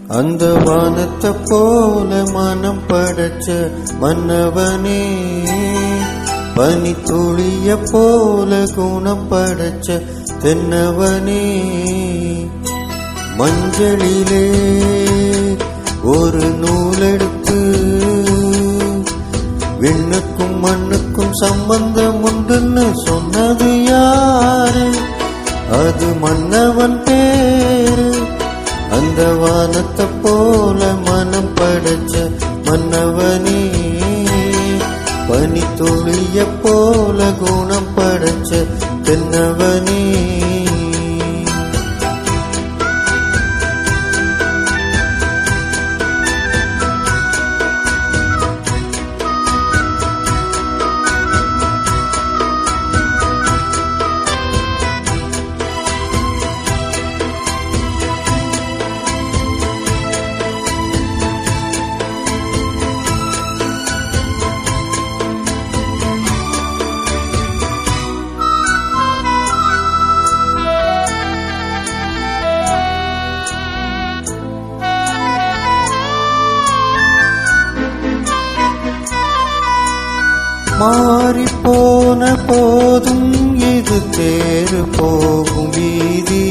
அந்த வானத்தை போல மனம் படைச்ச மன்னவனே, பனி துளிய போல குணம் படைச்ச தென்னவனே, மஞ்சளிலே ஒரு நூலெடுத்து விண்ணுக்கும் மண்ணுக்கும் சம்பந்தம் உண்டுன்னு சொன்னது யாரு? அது மன்னவன் பேரு. அந்த வானத்தை போல மனம் படைச்ச மன்னவனே, பனி துளிய போல குணம் படைச்ச தென்னவனே. மாறிப்போன போதும் இது தேறு போகும் வீதி,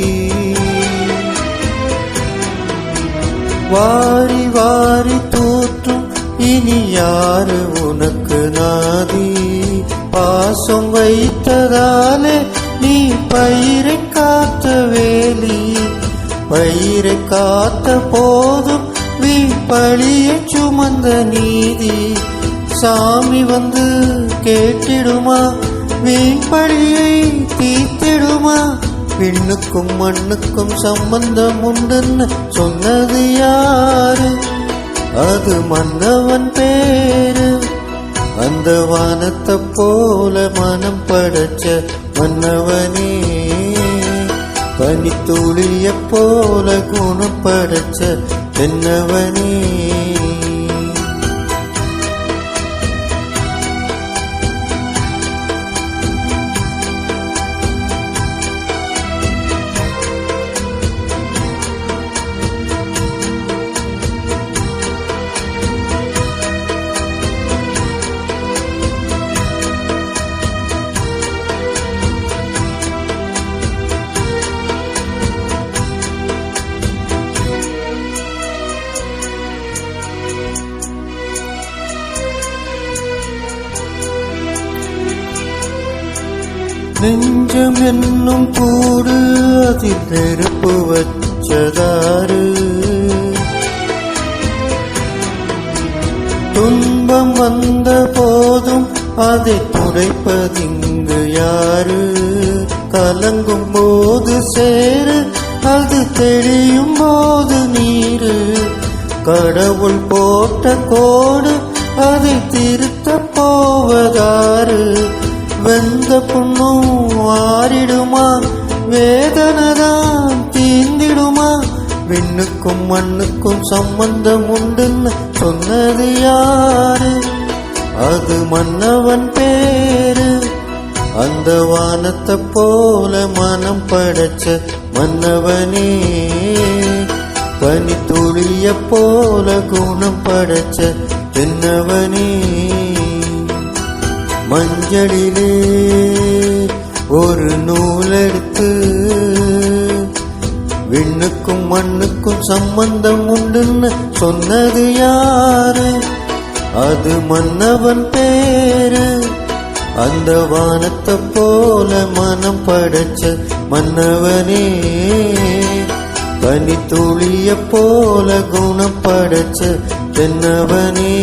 வாரி வாரி தூற்றும் இனி யாரு உனக்கு நாதி? பாசம் வைத்ததாலே நீ பயிரை காத்த வேலி, பயிரை காத்த போதும் வீப்பழியை சுமந்த நீதி. சாமி வந்து கேட்டிடுமா? வீண்பழியை தீர்த்திடுமா? விண்ணுக்கும் மண்ணுக்கும் சம்பந்தம் உண்டுன்னு சொன்னது யாரு? அது மன்னவன் பேரு. அந்த வானத்தை போல மனம் படைச்ச மன்னவனே, பனித்துளிய போல குணம் படைச்ச தென்னவனே. நெஞ்சம் என்னும் கூடு அதில் நெருப்பு வச்சதாரு, துன்பம் வந்த போதும் அதை துடைப்பதிங்கு யாரு? கலங்கும் போது சேரு, அது தெளியும் போது நீரு. கடவுள் போட்ட கோடு அதை திருத்த போவதாரு? வெந்த புண்ணும் ஆறிடுமா? வேதனைதான் தீந்திடுமா? விண்ணுக்கும் மண்ணுக்கும் சம்பந்தம் உண்டுன்னு சொன்னது யாரு? அது மன்னவன் பேரு. அந்த வானத்தை போல மனம் படைச்ச மன்னவனே, பனி துளிய போல குணம் படைச்ச தென்னவனே, மஞ்சளிலே ஒரு நூலெடுத்து விண்ணுக்கும் மண்ணுக்கும் சம்பந்தம் உண்டுன்னு சொன்னது யாரு? அது மன்னவன் பேரு. அந்த வானத்தை போல மனம் படைச்ச மன்னவனே, பனி துளிய போல குணம் படைச்ச தென்னவனே.